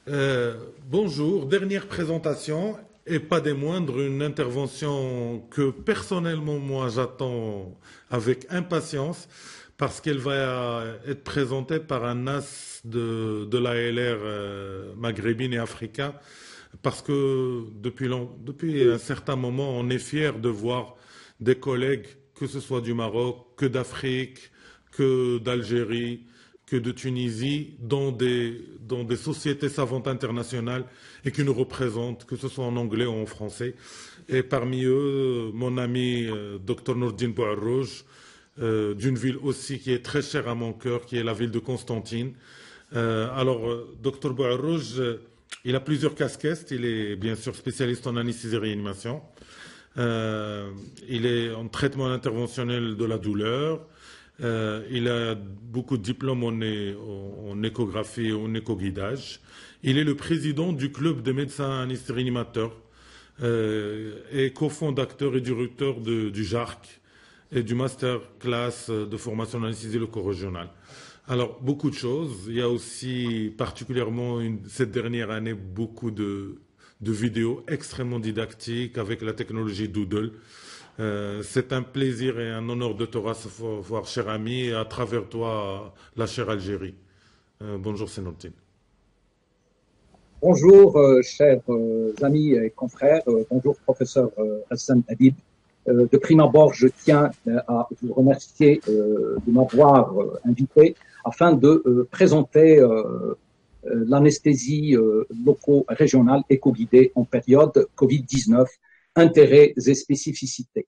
Bonjour, dernière présentation et pas des moindres, une intervention que personnellement moi j'attends avec impatience parce qu'elle va être présentée par un as de l'ALR maghrébine et africain parce que depuis un certain moment on est fier de voir des collègues, que ce soit du Maroc, que d'Afrique, que d'Algérie, que de Tunisie dans des sociétés savantes internationales et qui nous représentent, que ce soit en anglais ou en français. Et parmi eux, mon ami Dr Nourdine Bouarrouj, d'une ville aussi qui est très chère à mon cœur, qui est la ville de Constantine. Dr Bouarrouj, il a plusieurs casquettes. Il est bien sûr spécialiste en anesthésie et réanimation. Il est en traitement interventionnel de la douleur. Il a beaucoup de diplômes en échographie et en écoguidage. Il est le président du club des médecins anesthésie-réanimateurs et cofondateur et directeur du JARC et du master class de formation en anesthésie loco-régionale. Alors, beaucoup de choses. Il y a aussi, particulièrement cette dernière année, beaucoup de vidéos extrêmement didactiques avec la technologie Doodle. C'est un plaisir et un honneur de te recevoir, cher ami, et à travers toi, la chère Algérie. Bonjour, Sénotine. Bonjour, chers amis et confrères. Bonjour, professeur Hassan Habib. De prime abord, je tiens à vous remercier de m'avoir invité afin de présenter l'anesthésie loco-régionale éco-guidée en période Covid-19, intérêts et spécificités.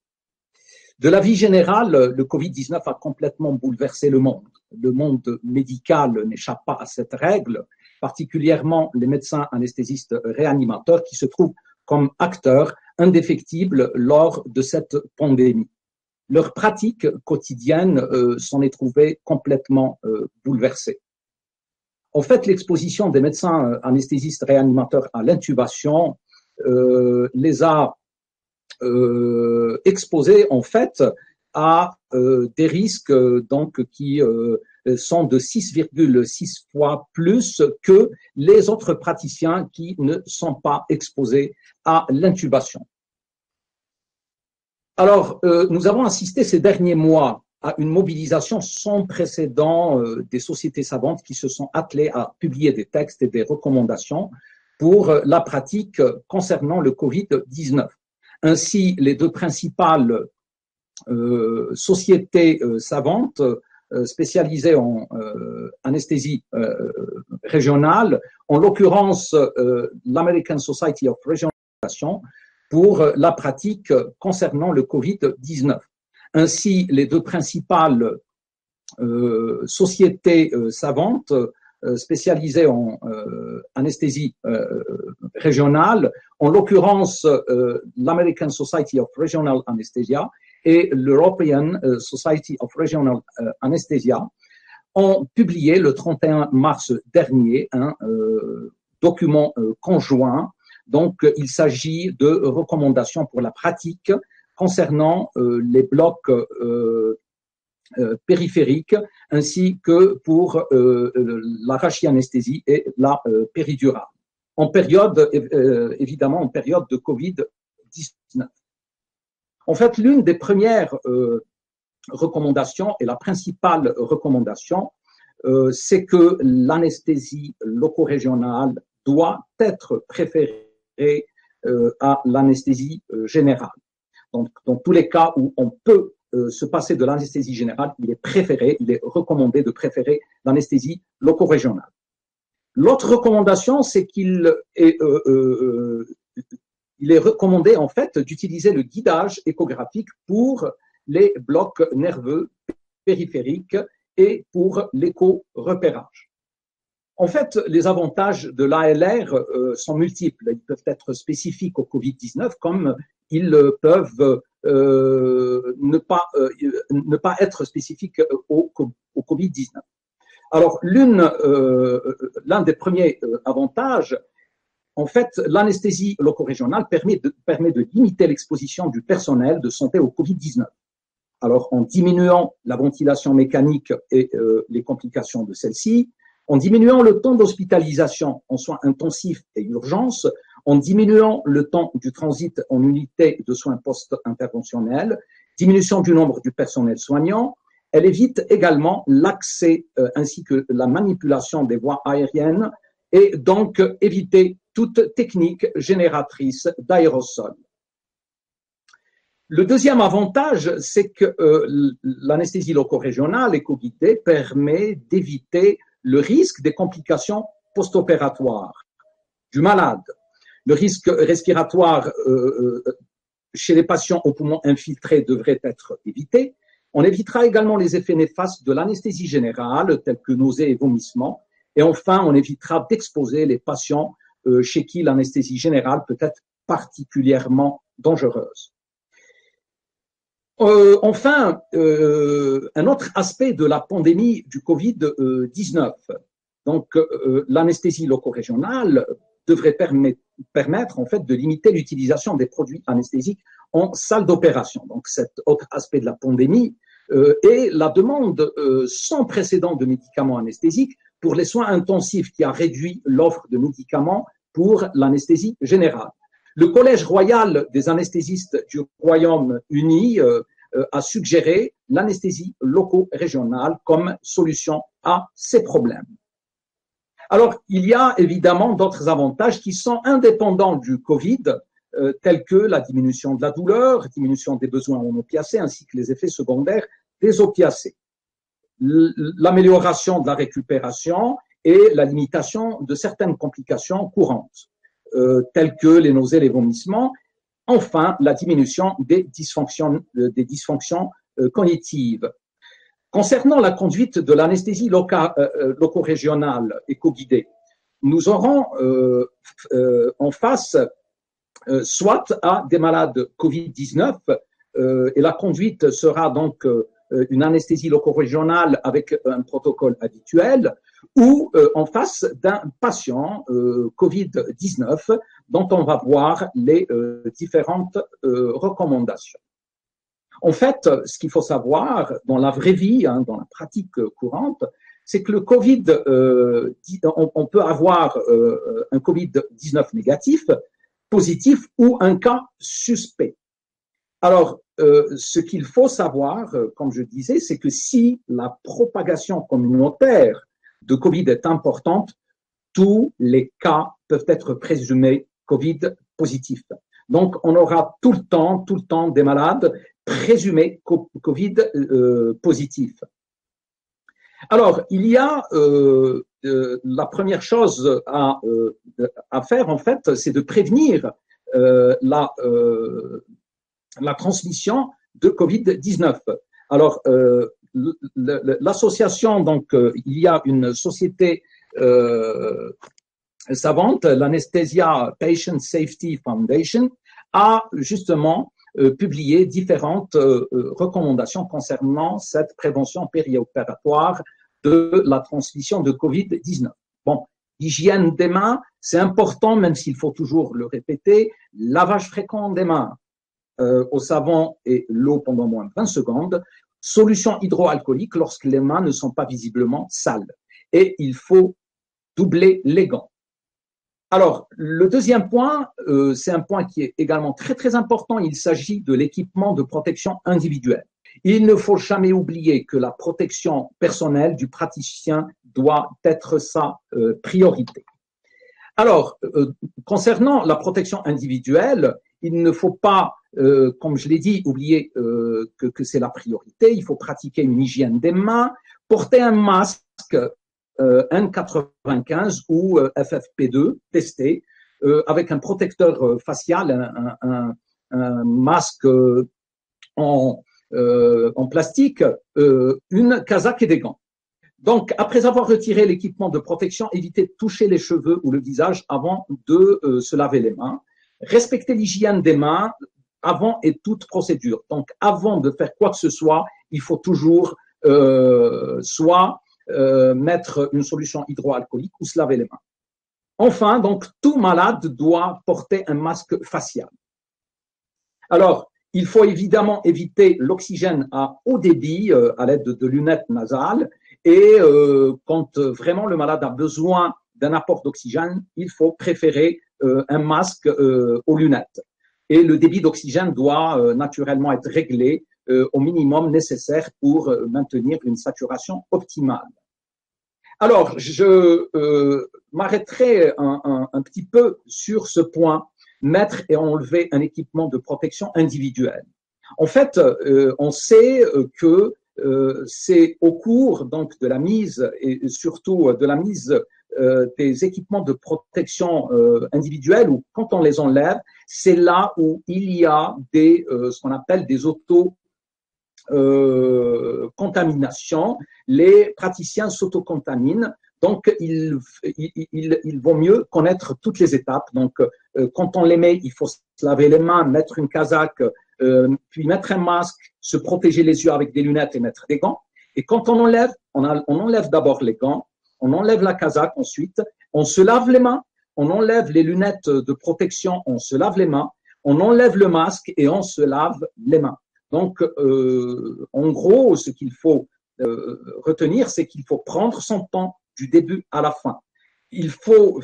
De la vie générale, le Covid-19 a complètement bouleversé le monde. Le monde médical n'échappe pas à cette règle, particulièrement les médecins anesthésistes réanimateurs qui se trouvent comme acteurs indéfectibles lors de cette pandémie. Leur pratique quotidienne s'en est trouvée complètement bouleversée. En fait, l'exposition des médecins anesthésistes réanimateurs à l'intubation les a exposés en fait à des risques donc qui sont de 6,6 fois plus que les autres praticiens qui ne sont pas exposés à l'intubation. Alors, nous avons assisté ces derniers mois à une mobilisation sans précédent des sociétés savantes qui se sont attelées à publier des textes et des recommandations pour la pratique concernant le Covid-19. Ainsi, les deux principales sociétés savantes spécialisées en anesthésie régionale, en l'occurrence l'American Society of Regional Rehabilitation, pour la pratique concernant le Covid-19. Ainsi, les deux principales sociétés savantes spécialisées en anesthésie régionale, en l'occurrence l'American Society of Regional Anesthesia et l'European Society of Regional Anesthesia, ont publié le 31 mars dernier un document conjoint. Donc, il s'agit de recommandations pour la pratique concernant les blocs périphériques ainsi que pour la rachianesthésie et la péridurale. En période, évidemment, en période de Covid-19. En fait, l'une des premières recommandations et la principale recommandation, c'est que l'anesthésie loco-régionale doit être préférée à l'anesthésie générale. Donc, dans tous les cas où on peut se passer de l'anesthésie générale, il est recommandé de préférer l'anesthésie loco-régionale. L'autre recommandation, c'est qu'il est recommandé en fait d'utiliser le guidage échographique pour les blocs nerveux périphériques et pour l'écho-repérage. En fait, les avantages de l'ALR sont multiples. Ils peuvent être spécifiques au Covid-19 comme ils peuvent ne pas être spécifiques au Covid-19. Alors, l'un des premiers avantages, en fait, l'anesthésie loco-régionale permet de limiter l'exposition du personnel de santé au Covid-19. Alors, en diminuant la ventilation mécanique et les complications de celle-ci, en diminuant le temps d'hospitalisation en soins intensifs et urgences, en diminuant le temps du transit en unité de soins post-interventionnels, diminution du nombre du personnel soignant. Elle évite également l'accès ainsi que la manipulation des voies aériennes et donc éviter toute technique génératrice d'aérosols. Le deuxième avantage, c'est que l'anesthésie loco-régionale éco-guidée permet d'éviter le risque des complications post-opératoires du malade. Le risque respiratoire chez les patients aux poumons infiltrés devrait être évité. On évitera également les effets néfastes de l'anesthésie générale, tels que nausées et vomissements. Et enfin, on évitera d'exposer les patients chez qui l'anesthésie générale peut être particulièrement dangereuse. Enfin, un autre aspect de la pandémie du Covid-19. Donc, l'anesthésie loco-régionale devrait permettre en fait de limiter l'utilisation des produits anesthésiques en salle d'opération. Donc, cet autre aspect de la pandémie est la demande sans précédent de médicaments anesthésiques pour les soins intensifs qui a réduit l'offre de médicaments pour l'anesthésie générale. Le Collège royal des anesthésistes du Royaume-Uni a suggéré l'anesthésie loco-régionale comme solution à ces problèmes. Alors, il y a évidemment d'autres avantages qui sont indépendants du Covid, tels que la diminution de la douleur, diminution des besoins en opiacés, ainsi que les effets secondaires des opiacés, l'amélioration de la récupération et la limitation de certaines complications courantes, telles que les nausées, les vomissements. Enfin, la diminution des dysfonctions cognitives. Concernant la conduite de l'anesthésie loco-régionale éco-guidée, nous aurons en face soit à des malades Covid-19, et la conduite sera donc une anesthésie loco-régionale avec un protocole habituel, ou en face d'un patient Covid-19 dont on va voir les différentes recommandations. En fait, ce qu'il faut savoir dans la vraie vie, dans la pratique courante, c'est que le Covid, on peut avoir un Covid-19 négatif, positif ou un cas suspect. Alors, ce qu'il faut savoir, comme je disais, c'est que si la propagation communautaire de Covid est importante, tous les cas peuvent être présumés Covid positifs. Donc, on aura tout le temps des malades présumés Covid positifs. Alors, il y a la première chose à faire, en fait, c'est de prévenir la transmission de Covid-19. Alors, l'association, donc, il y a une société savante, l'Anesthesia Patient Safety Foundation, a justement publié différentes recommandations concernant cette prévention périopératoire de la transmission de Covid-19. Bon, hygiène des mains, c'est important, même s'il faut toujours le répéter, lavage fréquent des mains au savon et l'eau pendant moins de 20 secondes, solution hydroalcoolique lorsque les mains ne sont pas visiblement sales. Et il faut doubler les gants. Alors, le deuxième point, c'est un point qui est également très important, il s'agit de l'équipement de protection individuelle. Il ne faut jamais oublier que la protection personnelle du praticien doit être sa priorité. Alors, concernant la protection individuelle, il ne faut pas, comme je l'ai dit, oublier que c'est la priorité. Il faut pratiquer une hygiène des mains, porter un masque N95 ou FFP2 testé avec un protecteur facial, un masque en plastique, une casaque et des gants. Donc, après avoir retiré l'équipement de protection, évitez de toucher les cheveux ou le visage avant de se laver les mains. Respectez l'hygiène des mains avant et toute procédure. Donc, avant de faire quoi que ce soit, il faut toujours soit mettre une solution hydroalcoolique ou se laver les mains. Enfin, donc, tout malade doit porter un masque facial. Alors, il faut évidemment éviter l'oxygène à haut débit à l'aide de lunettes nasales Et quand vraiment le malade a besoin d'un apport d'oxygène, il faut préférer un masque aux lunettes. Et le débit d'oxygène doit naturellement être réglé au minimum nécessaire pour maintenir une saturation optimale. Alors, je m'arrêterai un petit peu sur ce point, mettre et enlever un équipement de protection individuelle. En fait, on sait que c'est au cours donc de la mise et surtout de la mise des équipements de protection individuelle, ou quand on les enlève, c'est là où il y a des ce qu'on appelle des contaminations. Les praticiens s'autocontaminent, donc il vaut mieux connaître toutes les étapes. Donc, quand on les met, il faut se laver les mains, mettre une casaque, puis mettre un masque, se protéger les yeux avec des lunettes et mettre des gants. Et quand on enlève, on enlève d'abord les gants, on enlève la casaque ensuite, on se lave les mains, on enlève les lunettes de protection, on se lave les mains, on enlève le masque et on se lave les mains. Donc, en gros, ce qu'il faut retenir, c'est qu'il faut prendre son temps du début à la fin. Il faut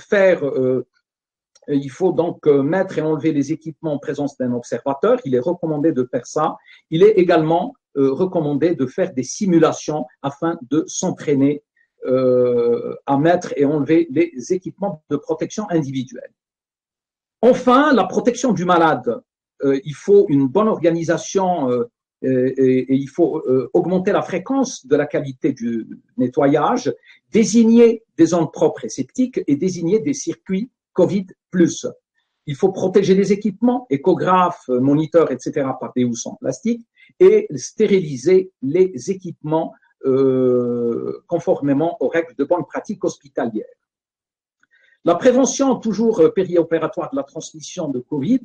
donc mettre et enlever les équipements en présence d'un observateur. Il est recommandé de faire ça. Il est également recommandé de faire des simulations afin de s'entraîner à mettre et enlever les équipements de protection individuelle. Enfin, la protection du malade. Il faut une bonne organisation et il faut augmenter la fréquence de la qualité du nettoyage, désigner des zones propres et sceptiques et désigner des circuits Covid+. Il faut protéger les équipements, échographes, moniteurs, etc. par des housses en plastique et stériliser les équipements conformément aux règles de bonne pratique hospitalière. La prévention toujours périopératoire de la transmission de Covid,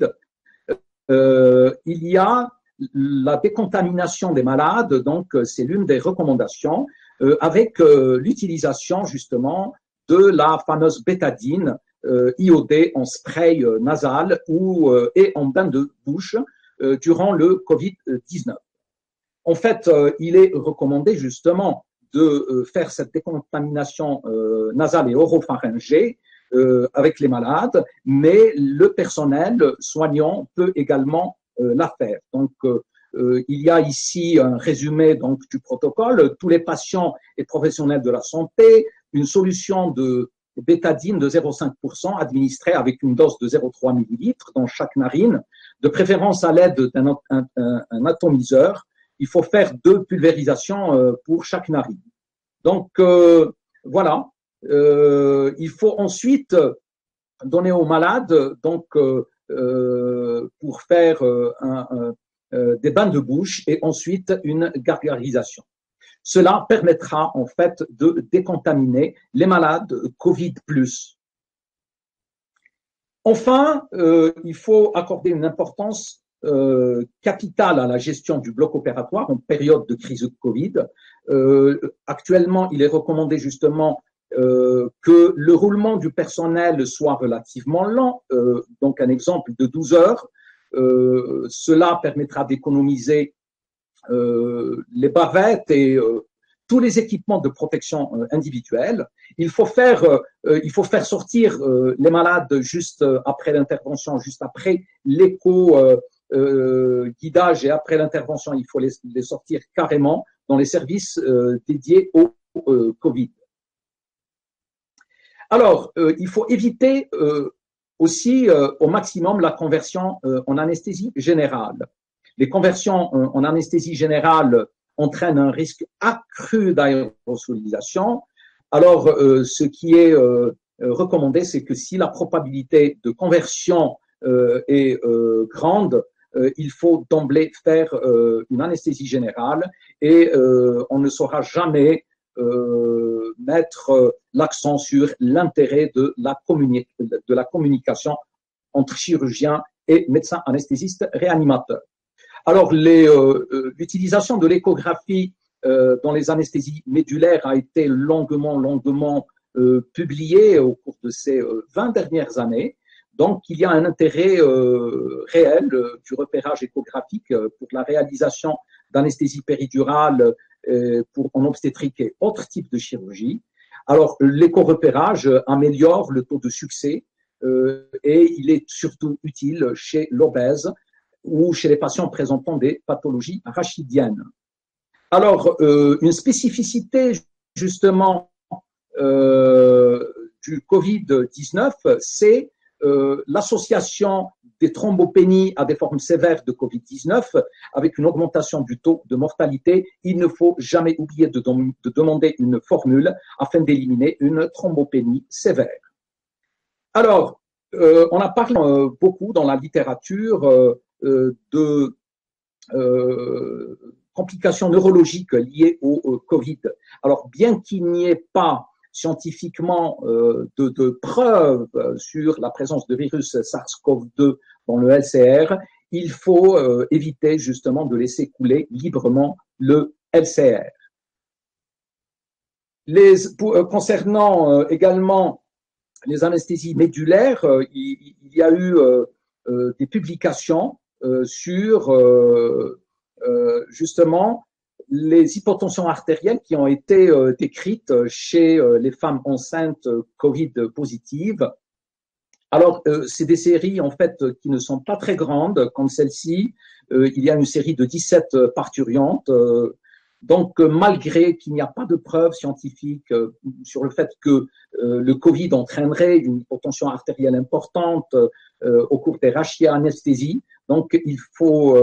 il y a la décontamination des malades, donc c'est l'une des recommandations, avec l'utilisation justement de la fameuse bétadine iodée en spray nasal et en bain de bouche durant le Covid-19. En fait, il est recommandé justement de faire cette décontamination nasale et oropharyngée avec les malades, mais le personnel soignant peut également la faire. Donc, il y a ici un résumé donc du protocole. Tous les patients et professionnels de la santé, une solution de bétadine de 0,5% administrée avec une dose de 0,3 ml dans chaque narine, de préférence à l'aide d'un atomiseur. Il faut faire 2 pulvérisations pour chaque narine. Donc, voilà. Il faut ensuite donner aux malades donc pour faire des bains de bouche et ensuite une gargarisation. Cela permettra en fait de décontaminer les malades Covid+. Enfin, il faut accorder une importance capitale à la gestion du bloc opératoire en période de crise de Covid. Actuellement, il est recommandé justement que le roulement du personnel soit relativement lent, donc un exemple de 12 heures. Cela permettra d'économiser les bavettes et tous les équipements de protection individuelle. Il faut faire sortir les malades juste après l'intervention, juste après l'éco-guidage et après l'intervention, il faut les sortir carrément dans les services dédiés au Covid. Alors, il faut éviter aussi au maximum la conversion en anesthésie générale. Les conversions en anesthésie générale entraînent un risque accru d'aérosolisation. Alors, ce qui est recommandé, c'est que si la probabilité de conversion est grande, il faut d'emblée faire une anesthésie générale et on ne saura jamais mettre l'accent sur l'intérêt de la communication entre chirurgiens et médecins anesthésistes réanimateurs. Alors, l'utilisation de l'échographie dans les anesthésies médulaires a été longuement publiée au cours de ces 20 dernières années. Donc, il y a un intérêt réel du repérage échographique pour la réalisation d'anesthésie péridurale en obstétrique et autres types de chirurgie. Alors, l'éco-repérage améliore le taux de succès et il est surtout utile chez l'obèse ou chez les patients présentant des pathologies rachidiennes. Alors, une spécificité justement du Covid-19, c'est l'association des thrombopénies à des formes sévères de Covid-19 avec une augmentation du taux de mortalité. Il ne faut jamais oublier de demander une formule afin d'éliminer une thrombopénie sévère. Alors, on a parlé beaucoup dans la littérature de complications neurologiques liées au Covid. Alors, bien qu'il n'y ait pas scientifiquement de preuves sur la présence de virus SARS-CoV-2 dans le LCR, il faut éviter justement de laisser couler librement le LCR. Concernant également les anesthésies médulaires, il y a eu des publications sur justement les hypotensions artérielles qui ont été décrites chez les femmes enceintes Covid positives. Alors, c'est des séries en fait qui ne sont pas très grandes comme celle-ci. Il y a une série de 17 parturientes. Donc, malgré qu'il n'y a pas de preuves scientifiques sur le fait que le Covid entraînerait une hypotension artérielle importante au cours des rachianesthésies, donc il faut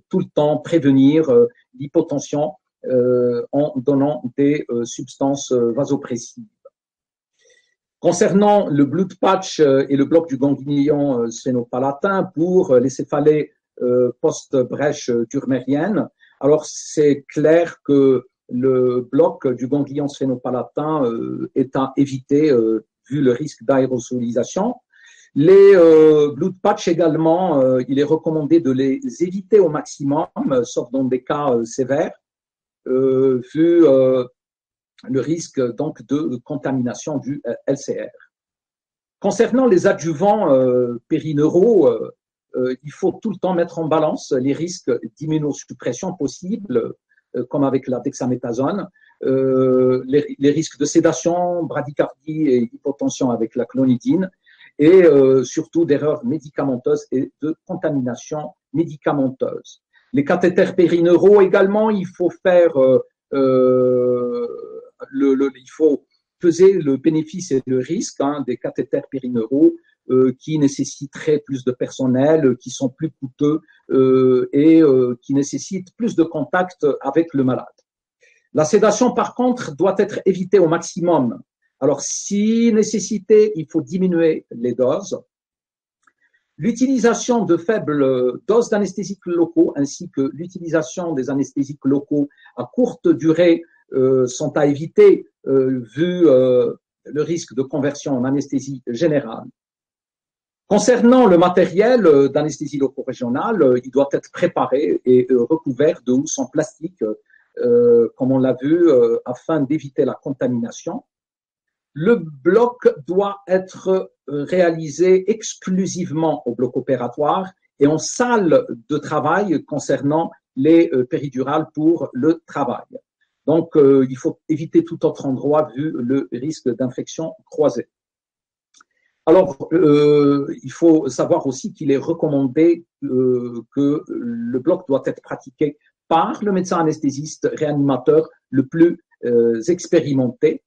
tout le temps prévenir l'hypotension en donnant des substances vasopressives. Concernant le blood patch et le bloc du ganglion sphénopalatin pour les céphalées post-brèche turmérienne, alors c'est clair que le bloc du ganglion sphénopalatin est à éviter vu le risque d'aérosolisation. Les blood patch également, il est recommandé de les éviter au maximum, sauf dans des cas sévères, vu le risque donc de contamination du LCR. Concernant les adjuvants périneuraux, il faut tout le temps mettre en balance les risques d'immunosuppression possibles, comme avec la dexaméthasone, les risques de sédation, bradycardie et hypotension avec la clonidine, et surtout d'erreurs médicamenteuses et de contamination médicamenteuse. Les cathéters périneuraux également, il faut faire il faut peser le bénéfice et le risque des cathéters périneuraux qui nécessiteraient plus de personnel, qui sont plus coûteux et qui nécessitent plus de contact avec le malade. La sédation, par contre, doit être évitée au maximum. Alors, si nécessité, il faut diminuer les doses. L'utilisation de faibles doses d'anesthésiques locaux ainsi que l'utilisation des anesthésiques locaux à courte durée sont à éviter vu le risque de conversion en anesthésie générale. Concernant le matériel d'anesthésie loco-régionale, il doit être préparé et recouvert de housse en plastique, comme on l'a vu, afin d'éviter la contamination. Le bloc doit être réalisé exclusivement au bloc opératoire et en salle de travail concernant les péridurales pour le travail. Donc, il faut éviter tout autre endroit vu le risque d'infection croisée. Alors, il faut savoir aussi qu'il est recommandé que le bloc doit être pratiqué par le médecin anesthésiste réanimateur le plus expérimenté.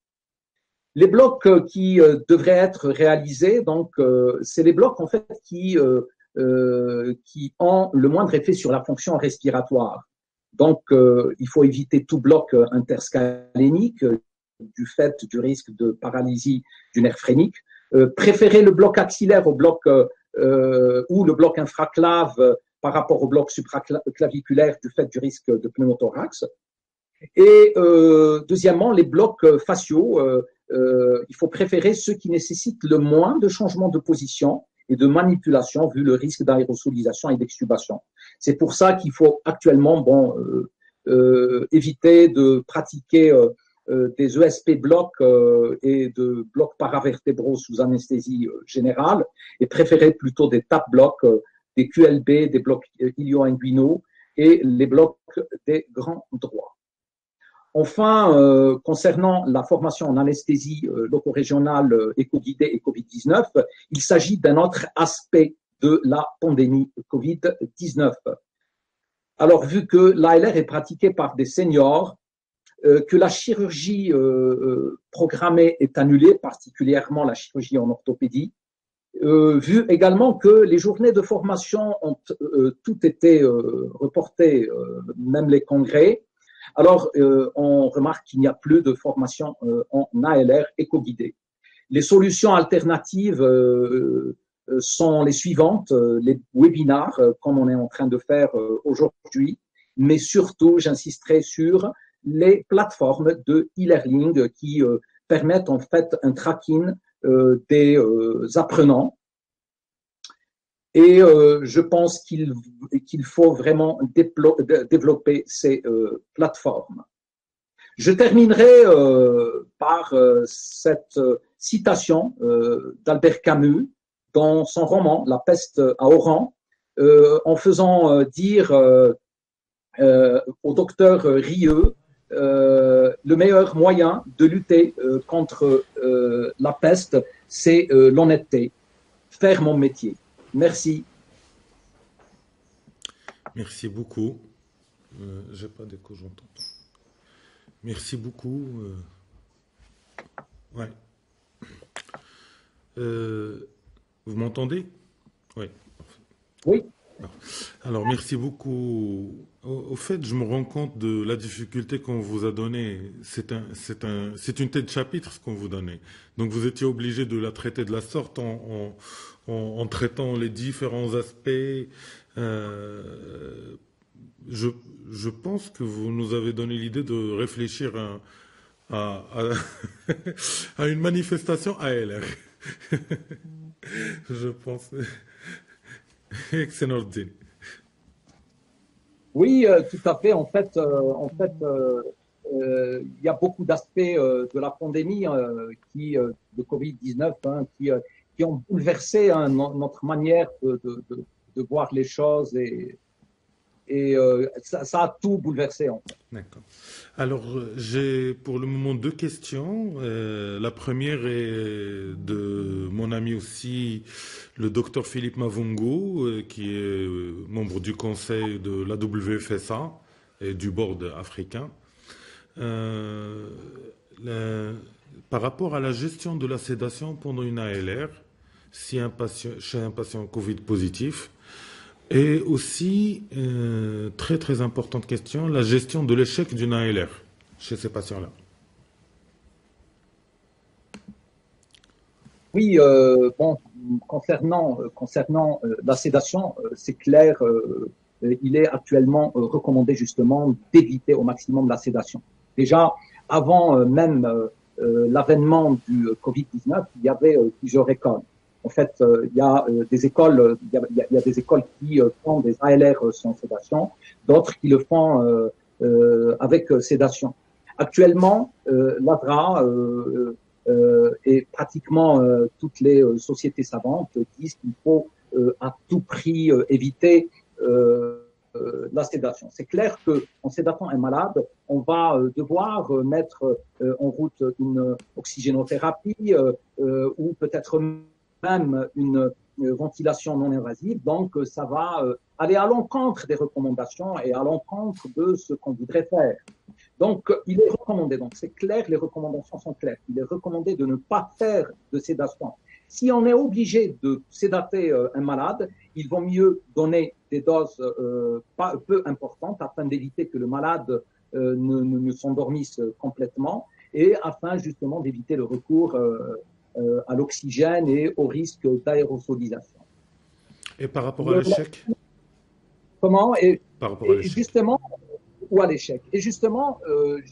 Les blocs qui devraient être réalisés, donc, c'est les blocs en fait qui ont le moindre effet sur la fonction respiratoire. Donc, il faut éviter tout bloc interscalénique du fait du risque de paralysie du nerf phrénique. Préférer le bloc axillaire au bloc ou le bloc infraclave par rapport au bloc supraclaviculaire du fait du risque de pneumothorax. Et deuxièmement, les blocs faciaux, il faut préférer ceux qui nécessitent le moins de changements de position et de manipulation vu le risque d'aérosolisation et d'extubation. C'est pour ça qu'il faut actuellement éviter de pratiquer des ESP blocs et de blocs paravertébraux sous anesthésie générale et préférer plutôt des TAP blocs, des QLB, des blocs ilio-inguinaux et les blocs des grands droits. Enfin, concernant la formation en anesthésie loco-régionale éco-guidée et Covid-19, il s'agit d'un autre aspect de la pandémie Covid-19. Alors, vu que l'ALR est pratiquée par des seniors, que la chirurgie programmée est annulée, particulièrement la chirurgie en orthopédie, vu également que les journées de formation ont toutes été reportées, même les congrès, alors on remarque qu'il n'y a plus de formation en ALR éco-guidée. Les solutions alternatives sont les suivantes, les webinars, comme on est en train de faire aujourd'hui, mais surtout, j'insisterai sur les plateformes de e-learning qui permettent en fait un tracking des apprenants. Et je pense qu'il faut vraiment développer ces plateformes. Je terminerai par cette citation d'Albert Camus dans son roman La peste à Oran, en faisant dire au docteur Rieux le meilleur moyen de lutter contre la peste, c'est l'honnêteté. Faire mon métier. Merci. Merci beaucoup. J'ai pas d'écho, j'entends. Merci beaucoup. Ouais. Vous m'entendez? Oui. Oui. Alors, merci beaucoup. Au fait, je me rends compte de la difficulté qu'on vous a donnée. C'est une tête de chapitre ce qu'on vous donnait. Donc, vous étiez obligé de la traiter de la sorte en traitant les différents aspects. Je pense que vous nous avez donné l'idée de réfléchir à une manifestation ALR. Je pense. Excellent. Oui, tout à fait. En fait, il y a beaucoup d'aspects de la pandémie de Covid-19 qui ont bouleversé notre manière de voir les choses et ça a tout bouleversé en fait. D'accord. Alors, j'ai pour le moment deux questions. La première est de mon ami aussi, le docteur Philippe Mavungo, qui est membre du conseil de la WFSA et du board africain. Par rapport à la gestion de la sédation pendant une ALR, chez un patient Covid positif, et aussi, très très importante question, la gestion de l'échec d'une ALR chez ces patients-là. Oui, bon, concernant la sédation, c'est clair, il est actuellement recommandé justement d'éviter au maximum la sédation. Déjà, avant même l'avènement du Covid-19, il y avait plusieurs écoles. En fait, il y a des écoles, il y a des écoles qui font des ALR sans sédation, d'autres qui le font avec sédation. Actuellement, l'ADRA et pratiquement toutes les sociétés savantes disent qu'il faut à tout prix éviter la sédation. C'est clair qu'en sédatant un malade, on va devoir mettre en route une oxygénothérapie ou peut-être même une ventilation non invasive. Donc, ça va aller à l'encontre des recommandations et à l'encontre de ce qu'on voudrait faire. Donc, il est recommandé, donc c'est clair, les recommandations sont claires. Il est recommandé de ne pas faire de sédation. Si on est obligé de sédater un malade, il vaut mieux donner des doses peu importantes afin d'éviter que le malade ne s'endormisse complètement et afin justement d'éviter le recours à l'oxygène et au risque d'aérosolisation. Et par rapport à l'échec? Comment? Par rapport à l'échec. Justement, ou à l'échec. Et justement,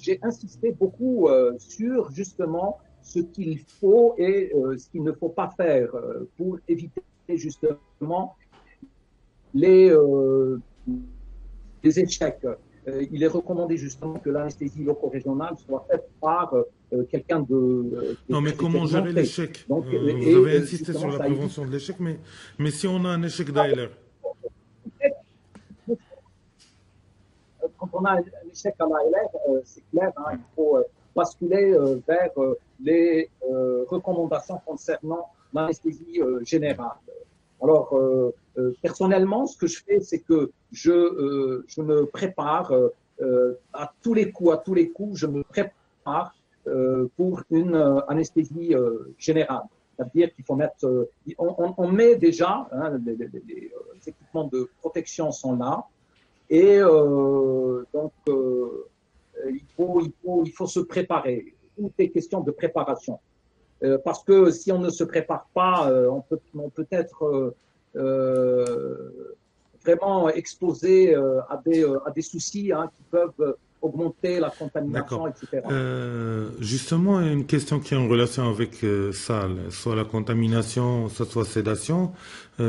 j'ai insisté beaucoup sur justement ce qu'il faut et ce qu'il ne faut pas faire pour éviter justement les échecs. Il est recommandé justement que l'anesthésie loco-régionale soit faite par quelqu'un de non, mais comment gérer l'échec? Vous avez insisté sur la prévention de l'échec, mais si on a un échec d'ALR? quand on a un échec à l'ALR, c'est clair, il faut basculer vers les recommandations concernant l'anesthésie générale. Alors, personnellement, ce que je fais, c'est que je me prépare à tous les coups, je me prépare pour une anesthésie générale. C'est-à-dire qu'il faut mettre, on met déjà, les équipements de protection sont là, et donc il faut se préparer. Tout est question de préparation. Parce que si on ne se prépare pas, on peut être vraiment exposé à des soucis qui peuvent augmenter la contamination, etc. Justement, une question qui est en relation avec ça, soit la contamination, soit sédation,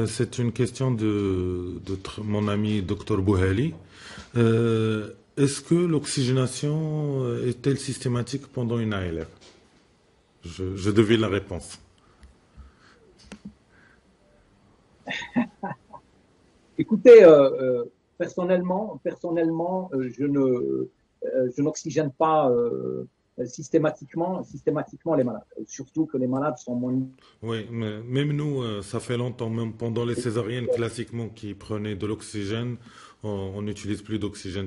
c'est une question de mon ami Dr Bouhali. Est-ce que l'oxygénation est-elle systématique pendant une ALR? Je devine la réponse. Écoutez, personnellement, je n'oxygène pas systématiquement les malades. Surtout que les malades sont moins... Oui, mais même nous, ça fait longtemps, même pendant les césariennes classiquement qui prenaient de l'oxygène, on n'utilise plus d'oxygène.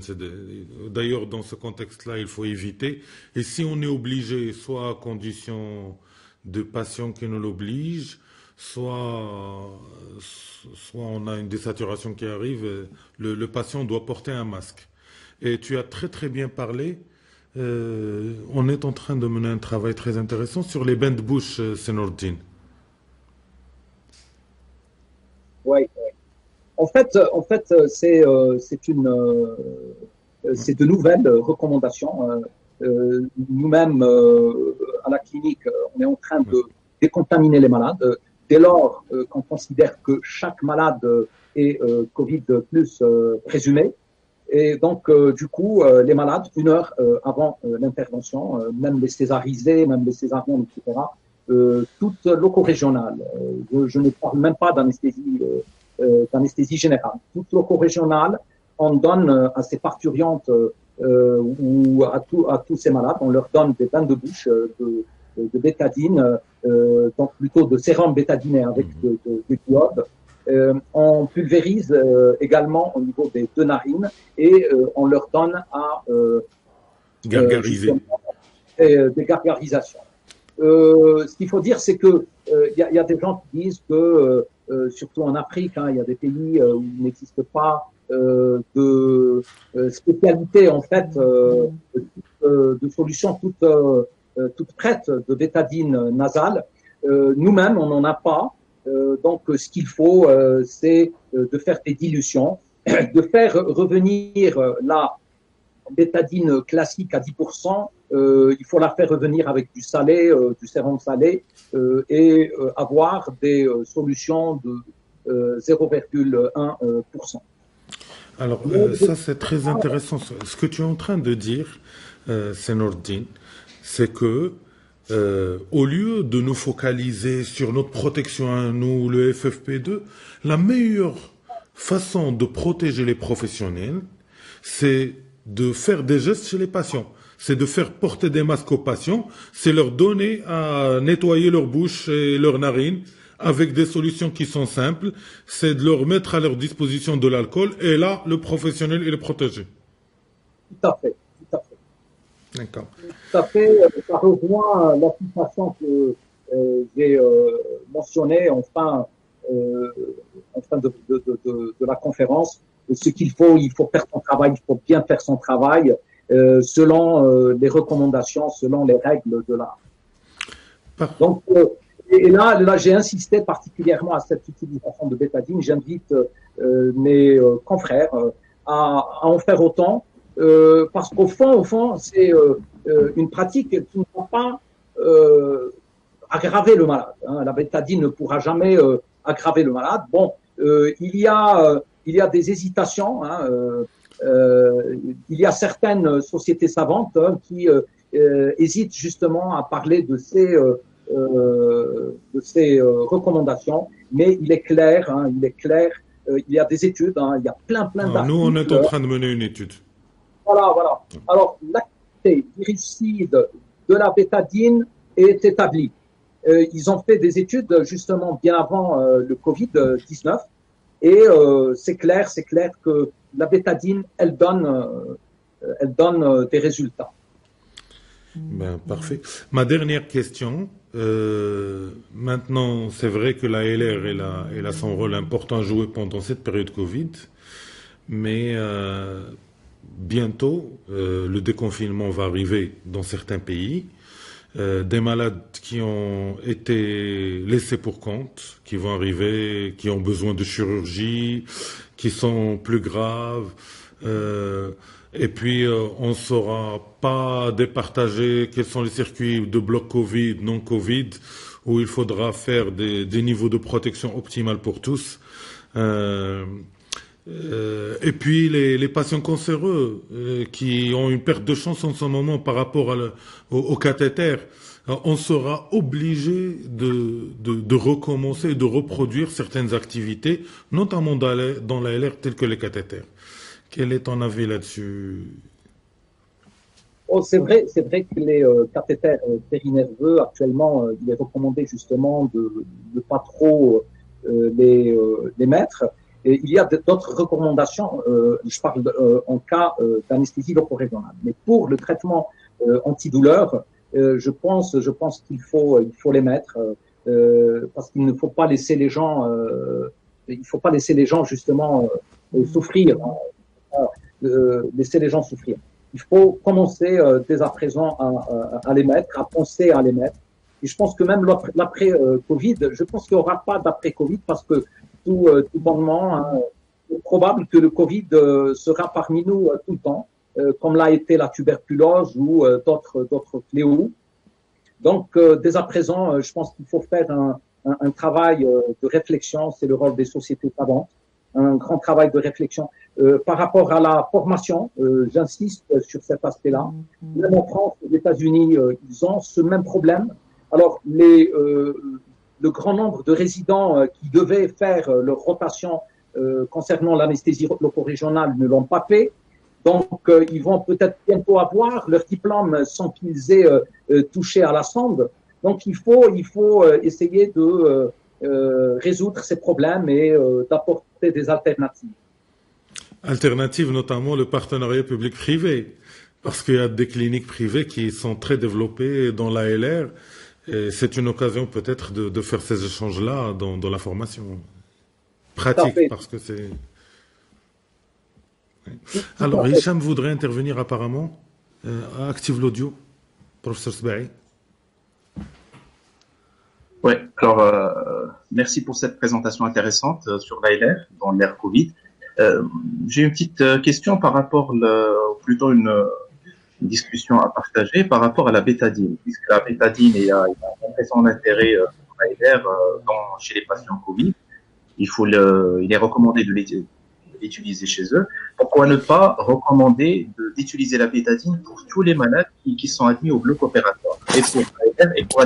D'ailleurs, dans ce contexte-là, il faut éviter. Et si on est obligé, soit à condition de patient qui nous l'oblige, soit on a une désaturation qui arrive, le patient doit porter un masque. Et tu as très très bien parlé. On est en train de mener un travail très intéressant sur les bains de bouche, Senordine. Oui. En fait, c'est de nouvelles recommandations. Nous-mêmes, à la clinique, on est en train de décontaminer les malades. Dès lors qu'on considère que chaque malade est Covid plus présumé. Et donc, du coup, les malades, 1 heure avant l'intervention, même les césarisés, même les césariennes, etc., toute loco-régionale. Je ne parle même pas d'anesthésie générale. Toute loco-régionale, on donne à ces parturiantes ou à tous ces malades, on leur donne des bains de bouche de bétadine, donc plutôt de sérum bétadiné avec de d'iode. On pulvérise également au niveau des 2 narines et on leur donne à gargariser. Des gargarisations. Ce qu'il faut dire, c'est que y a des gens qui disent que, surtout en Afrique, il y a des pays où il n'existe pas de spécialité en fait de solutions toutes prêtes de bétadine nasale. Nous-mêmes, on n'en a pas. Donc, ce qu'il faut, c'est de faire des dilutions, de faire revenir la bétadine classique à 10%. Il faut la faire revenir avec du salé, du sérum salé, et avoir des solutions de 0,1%. Alors, ça, c'est très intéressant. Ce que tu es en train de dire, Senordine, c'est que au lieu de nous focaliser sur notre protection à nous, le FFP2, la meilleure façon de protéger les professionnels, c'est de faire des gestes chez les patients. C'est de faire porter des masques aux patients, c'est leur donner à nettoyer leur bouche et leurs narines avec des solutions qui sont simples, c'est de leur mettre à leur disposition de l'alcool, et là, le professionnel est protégé. Tout à fait. D'accord. Tout à fait, ça rejoint la situation que j'ai mentionnée en fin de la conférence. Ce qu'il faut, il faut faire son travail, il faut bien faire son travail selon les recommandations, selon les règles de l'art. Donc, et là, j'ai insisté particulièrement à cette utilisation de bétadine. J'invite mes confrères à en faire autant. Parce qu'au fond, c'est une pratique qui ne va pas aggraver le malade. La bétadine ne pourra jamais aggraver le malade. Bon, il y a des hésitations. Il y a certaines sociétés savantes qui hésitent justement à parler de ces recommandations. Mais il est clair, il y a des études, il y a plein d'articles. Nous, on est en train de mener une étude. Voilà. Alors, l'activité viricide de la bétadine est établie. Ils ont fait des études justement bien avant le Covid-19 et c'est clair que la bétadine, elle donne des résultats. Ben, parfait. Ma dernière question. Maintenant, c'est vrai que la LR elle a son rôle important à jouer pendant cette période Covid, mais bientôt, le déconfinement va arriver dans certains pays. Des malades qui ont été laissés pour compte, qui vont arriver, qui ont besoin de chirurgie, qui sont plus graves. Et puis, on ne saura pas départager quels sont les circuits de bloc Covid, non Covid, où il faudra faire des niveaux de protection optimales pour tous. Euh, et puis les patients cancéreux qui ont une perte de chance en ce moment par rapport au cathéter, on sera obligé de recommencer et de reproduire certaines activités, notamment dans la LR telles que les cathéters. Quel est ton avis là-dessus? Oh, c'est vrai que les cathéters périnerveux, actuellement, il est recommandé justement de ne pas trop les mettre. Et il y a d'autres recommandations, je parle en cas d'anesthésie loco-régionale. Mais pour le traitement antidouleur, je pense qu'il faut les mettre parce qu'il ne faut pas laisser les gens, justement souffrir, laisser les gens souffrir. Il faut commencer dès à présent à les mettre, à penser à les mettre. Et je pense que même l'après Covid, je pense qu'il n'y aura pas d'après Covid parce que tout bonnement, hein, c'est probable que le Covid sera parmi nous tout le temps, comme l'a été la tuberculose ou d'autres fléaux. Donc, dès à présent, je pense qu'il faut faire un travail de réflexion. C'est le rôle des sociétés savantes, un grand travail de réflexion. Par rapport à la formation, j'insiste sur cet aspect-là. Même en France, aux États-Unis, ils ont ce même problème. Alors, le grand nombre de résidents qui devaient faire leur rotation concernant l'anesthésie loco-régionale ne l'ont pas fait. Donc, ils vont peut-être bientôt avoir leur diplôme sans qu'ils aient touché à la sonde. Donc, il faut essayer de résoudre ces problèmes et d'apporter des alternatives. Alternatives, notamment le partenariat public-privé, parce qu'il y a des cliniques privées qui sont très développées dans la LR. Et c'est une occasion peut-être de faire ces échanges-là dans la formation pratique, parce que c'est... Alors, Hicham voudrait intervenir apparemment. Active l'audio, professeur Sbaï. Oui, alors merci pour cette présentation intéressante sur l'ALR dans l'ère Covid. J'ai une petite question par rapport, plutôt une discussion à partager par rapport à la bétadine, puisque la bétadine il y a un intéressant intérêt pour l'ALR chez les patients Covid. Il est recommandé de l'utiliser chez eux. Pourquoi ne pas recommander d'utiliser la bétadine pour tous les malades qui sont admis au bloc opératoire et pour l'ALR et pour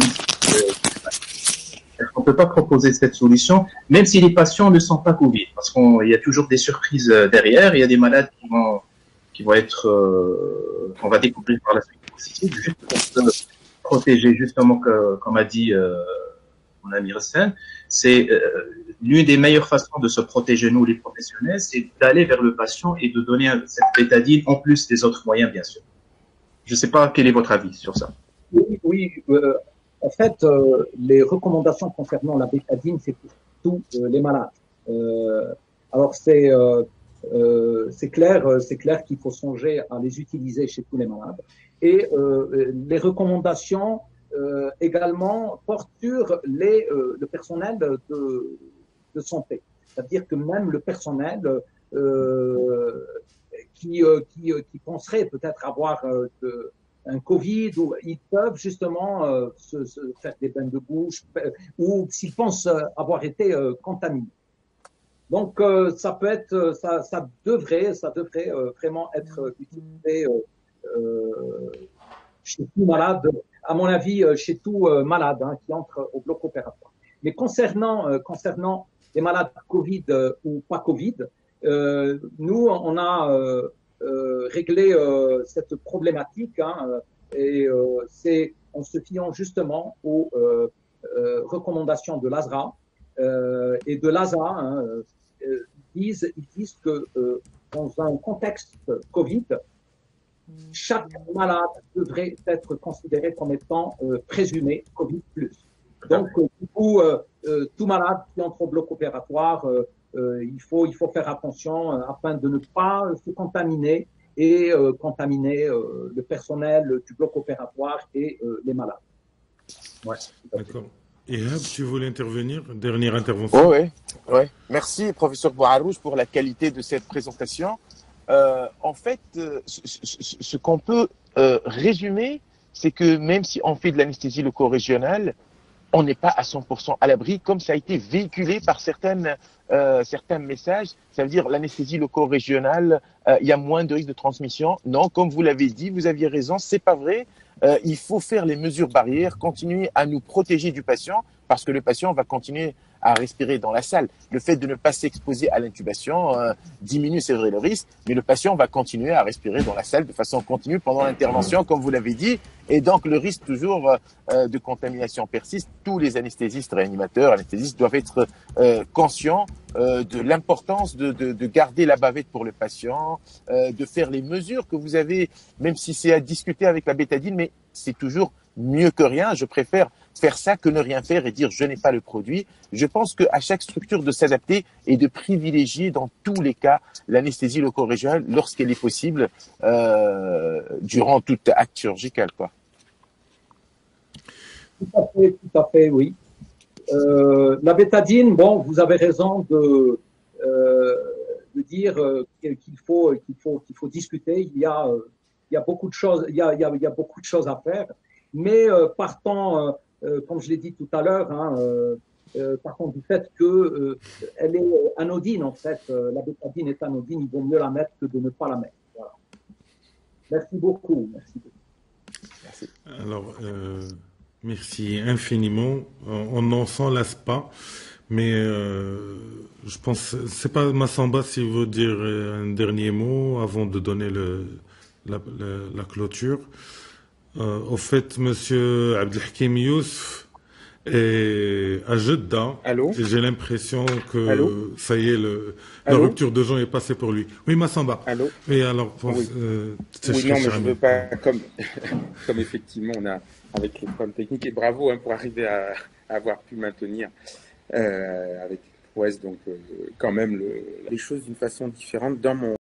on ne peut pas proposer cette solution, même si les patients ne sont pas Covid, parce qu'il y a toujours des surprises derrière. Il y a des malades qui vont être, qu'on va découvrir par la suite positive, juste pour se protéger, justement, comme a dit mon ami Hassan. C'est l'une des meilleures façons de se protéger, nous les professionnels, c'est d'aller vers le patient et de donner cette bétadine en plus des autres moyens, bien sûr. Je ne sais pas quel est votre avis sur ça. Oui. En fait, les recommandations concernant la bétadine, c'est pour tous les malades. Alors c'est clair qu'il faut songer à les utiliser chez tous les malades. Et les recommandations également portent sur le personnel de santé. C'est-à-dire que même le personnel qui penserait peut-être avoir un Covid, où ils peuvent justement se faire des bains de bouche ou s'ils pensent avoir été contaminés. Donc ça devrait vraiment être utilisé chez tout malade, à mon avis chez tout malade qui entre au bloc opératoire. Mais concernant les malades Covid ou pas Covid, nous on a régler cette problématique, hein, et c'est en se fiant justement aux recommandations de l'ASRA et de l'ASA. Hein, ils disent que dans un contexte Covid, chaque malade devrait être considéré comme étant présumé Covid+. Donc, du coup, tout malade qui entre au bloc opératoire, il faut faire attention afin de ne pas se contaminer et contaminer le personnel du bloc opératoire et les malades. Ouais. D'accord. Ihab, tu voulais intervenir? Dernière intervention. Oui. Merci, professeur Bouarouche, pour la qualité de cette présentation. En fait, ce qu'on peut résumer, c'est que même si on fait de l'anesthésie loco-régionale, on n'est pas à 100% à l'abri, comme ça a été véhiculé par certains messages. Ça veut dire l'anesthésie loco-régionale, il y a moins de risque de transmission. Non, comme vous l'avez dit, vous aviez raison, c'est pas vrai. Il faut faire les mesures barrières, continuer à nous protéger du patient, parce que le patient va continuer à respirer dans la salle. Le fait de ne pas s'exposer à l'intubation diminue, c'est vrai, le risque, mais le patient va continuer à respirer dans la salle de façon continue pendant l'intervention, comme vous l'avez dit, et donc le risque toujours de contamination persiste. Tous les anesthésistes, réanimateurs, anesthésistes doivent être conscients de l'importance de garder la bavette pour le patient, de faire les mesures que vous avez, même si c'est à discuter avec la bétadine, mais c'est toujours mieux que rien. Je préfère faire ça que ne rien faire et dire je n'ai pas le produit. Je pense qu'à chaque structure de s'adapter et de privilégier dans tous les cas l'anesthésie loco-régionale lorsqu'elle est possible durant tout acte chirurgical, quoi. Tout à fait, oui. La bétadine, bon, vous avez raison de dire qu'il faut discuter. Il y a beaucoup de choses, il y a beaucoup de choses à faire. Mais partant, comme je l'ai dit tout à l'heure, hein, partant du fait que elle est anodine, en fait, la bétadine est anodine, il vaut mieux la mettre que de ne pas la mettre. Voilà. Merci beaucoup. Merci. Alors, merci infiniment. On n'en s'en lasse pas, mais je pense, c'est pas Massamba si veut dire un dernier mot avant de donner la clôture. Au fait, Monsieur Abdelhakim Yousf est à Jeddah. Allô? J'ai l'impression que Allô? ça y est, la Allô? rupture de Jean est passée pour lui. Oui, Massamba. Allô? Oui, alors, Oui. Oui, non, mais je ne veux pas, comme effectivement on a avec les problèmes techniques, et bravo hein, pour arriver à avoir pu maintenir avec prouesse, donc quand même les choses d'une façon différente dans mon